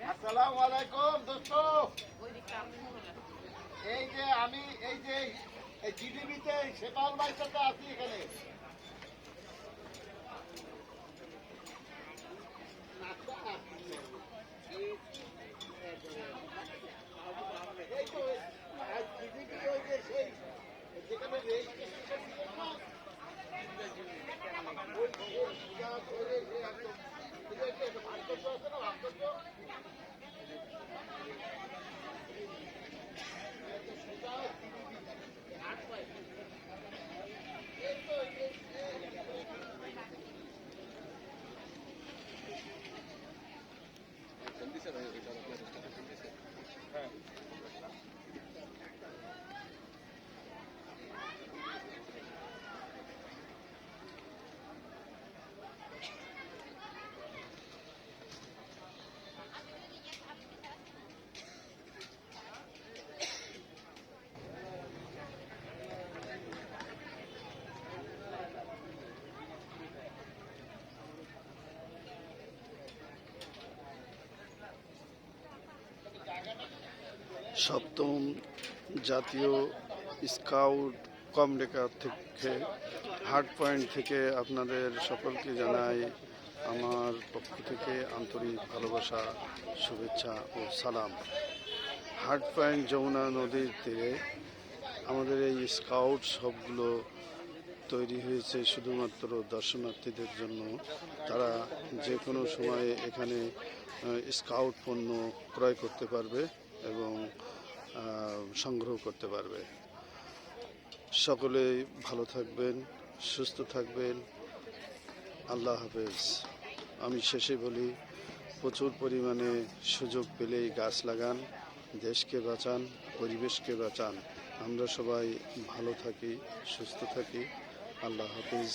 আসসালামু আলাইকুম দোস্ত। এই যে আমি এই যে জিডিবিতে শেফাল ভাইয়ের সাথে আছি এখানে। এই তো জিডিবি ওই যে সেই যেখানে সপ্তম জাতীয় স্কাউট কমডেকা থেকে হার্ট পয়েন্ট থেকে আপনাদের সকলকে জানাই আমার পক্ষ থেকে আন্তরিক ভালোবাসা, শুভেচ্ছা ও সালাম। হার্ট পয়েন্ট যমুনা নদীর তীরে আমাদের এই স্কাউট সবগুলো তৈরি হয়েছে শুধুমাত্র দর্শনার্থীদের জন্য। তারা যে কোনো সময়ে এখানে স্কাউট পণ্য ক্রয় করতে পারবে এবং সংগ্রহ করতে পারবে। সকলেই ভালো থাকবেন, সুস্থ থাকবেন। আল্লাহ হাফেজ। আমি শেষে বলি, প্রচুর পরিমাণে সুযোগ পেলেই গাছ লাগান, দেশকে বাঁচান, পরিবেশকে বাঁচান। আমরা সবাই ভালো থাকি, সুস্থ থাকি। আল্লাহ হাফেজ।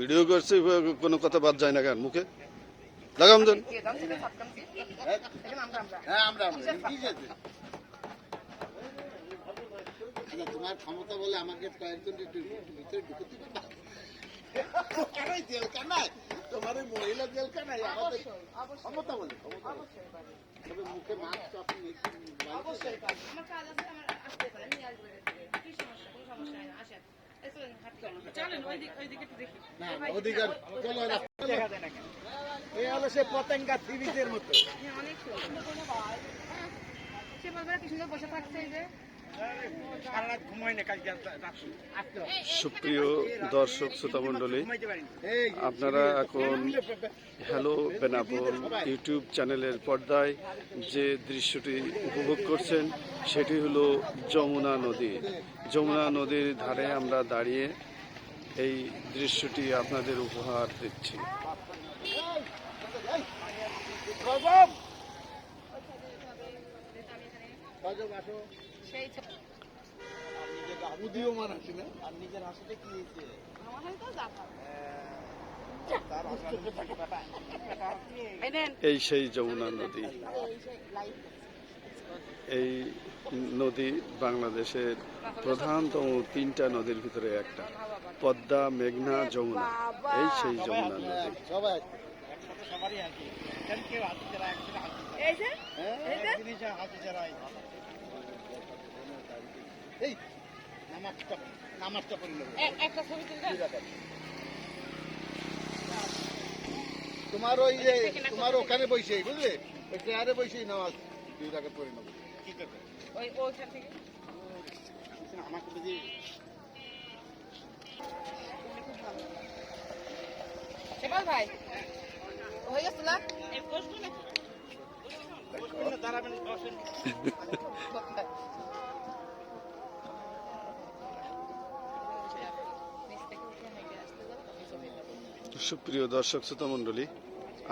ভিডিও করছি, কোনো কথা বাদ যায় না কেন মুখে? লাগাম দেন। তোমার ক্ষমতা বলে আমাকে কয়েকজন ভিতরে ঢুকতে পারবে। তোমার ওই মহিলা জেলখানায় আমাদের ক্ষমতা বলে তবে মুখে মাস্ক আপনি অধিকার এই হলো সে পতেঙ্গা সিরিজের মতো। বসে থাকছে সুপ্রিয় দর্শক শ্রোতা মণ্ডলী, আপনারা এখন হ্যালো বেনাপোল ইউটিউব চ্যানেলের পর্দায় যে দৃশ্যটি উপভোগ করছেন সেটি হলো যমুনা নদী। যমুনা নদীর ধারে আমরা দাঁড়িয়ে এই দৃশ্যটি আপনাদের উপহার দিচ্ছি। এই সেই যমুনা নদী। এই নদী বাংলাদেশের প্রধানতম 3টা নদীর ভিতরে একটা। পদ্মা, মেঘনা, যমুনা। এই সেই যমুনা নদী। তোমার ওই যে তোমার ওখানে বসে বুঝলে ওই চেয়ারে বসেই নামাজ 2 রাকাত পড়ে নেবো। ঠিক আছে আমাকে বুঝি ভাই হয়ে গেছে না দাঁড়াবেন। সুপ্রিয় দর্শক শ্রোতা মণ্ডলী,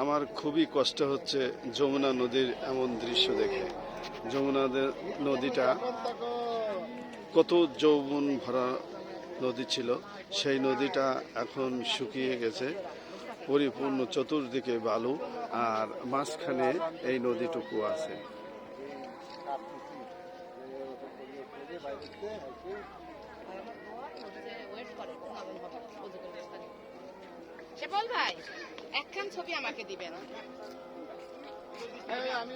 আমার খুবই কষ্ট হচ্ছে যমুনা নদীর এমন দৃশ্য দেখে। নদীটা কত যৌবন ভরা নদী ছিল, সেই নদীটা এখন শুকিয়ে গেছে, পরিপূর্ণ চতুর্দিকে বালু, আর মাঝখানে এই নদীটুকু আছে। সেবল ভাই একখান ছবি আমাকে দিবেন। আমি